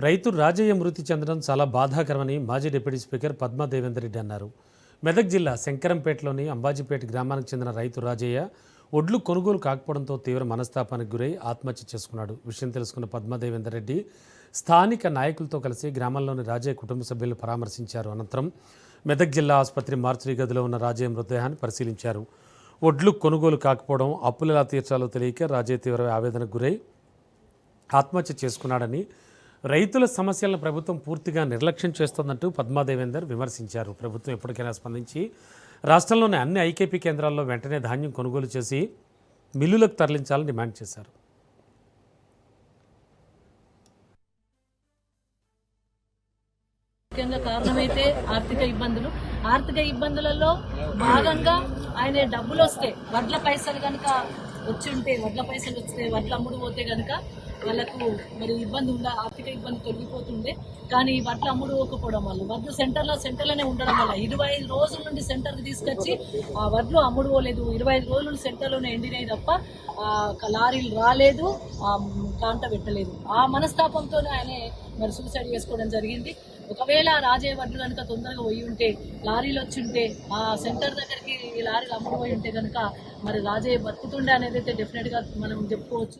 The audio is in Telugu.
రైతు రాజయ్య మృతి చెందడం చాలా బాధాకరమని మాజీ డిప్యూటీ స్పీకర్ పద్మా దేవేందర్ రెడ్డి అన్నారు. మెదక్ జిల్లా శంకరంపేటలోని అంబాజీపేట గ్రామానికి చెందిన రైతు రాజయ్య ఒడ్లు కొనుగోలు కాకపోవడంతో తీవ్ర మనస్తాపానికి గురై ఆత్మహత్య చేసుకున్నాడు. విషయం తెలుసుకున్న పద్మా దేవేందర్ రెడ్డి స్థానిక నాయకులతో కలిసి గ్రామంలోని రాజయ్య కుటుంబ సభ్యులను పరామర్శించారు. అనంతరం మెదక్ జిల్లా ఆసుపత్రి మార్చిరీ గదిలో ఉన్న రాజయ్య మృతదేహాన్ని పరిశీలించారు. ఒడ్లు కొనుగోలు కాకపోవడం, అప్పులు ఎలా తీర్చాలో తెలియక రాజయ్య తీవ్ర ఆవేదనకు గురై ఆత్మహత్య చేసుకున్నాడని, రైతుల సమస్యలను ప్రభుత్వం పూర్తిగా నిర్లక్ష్యం చేస్తోందంటూ పద్మా దేవేందర్ విమర్శించారు. ప్రభుత్వం ఎప్పటికైనా స్పందించి రాష్ట్రంలోని అన్ని ఐకేపీ కేంద్రాల్లో వెంటనే ధాన్యం కొనుగోలు చేసి మిల్లులకు తరలించాలని డిమాండ్ చేశారు. ముఖ్యంగా కారణమైతే ఆర్థిక ఇబ్బందులలో భాగంగా ఆయన డబ్బులు వస్తే వడ్ల పైసలు కనుక వడ్ల పైసలు వస్తే వడ్లు అమ్ముడు పోతే కనుక వాళ్ళకు మరి ఆర్థిక ఇబ్బంది తొలగిపోతుండే. కానీ వడ్లు అమ్ముడు పోకపోవడం వల్ల వడ్లు సెంటర్లోనే ఉండడం వల్ల 25 రోజుల నుండి సెంటర్కి తీసుకొచ్చి ఆ వడ్లు అమ్ముడు పోలేదు. 25 రోజుల నుండి సెంటర్లోనే ఎండినాయి తప్ప లారీలు రాలేదు, కాంట పెట్టలేదు. ఆ మనస్తాపంతోనే ఆయన మరి సూసైడ్ చేసుకోవడం జరిగింది. ఒకవేళ రాజయ్య వడ్లు కనుక తొందరగా పోయి ఉంటే, లారీలు వచ్చి ఉంటే, ఆ సెంటర్ దగ్గరికి ఈ లారీలు అమ్ముడు పోయి ఉంటే కనుక మరి రాజయ్య బతుకుతుండే అనేది అయితే డెఫినెట్గా మనం చెప్పుకోవచ్చు.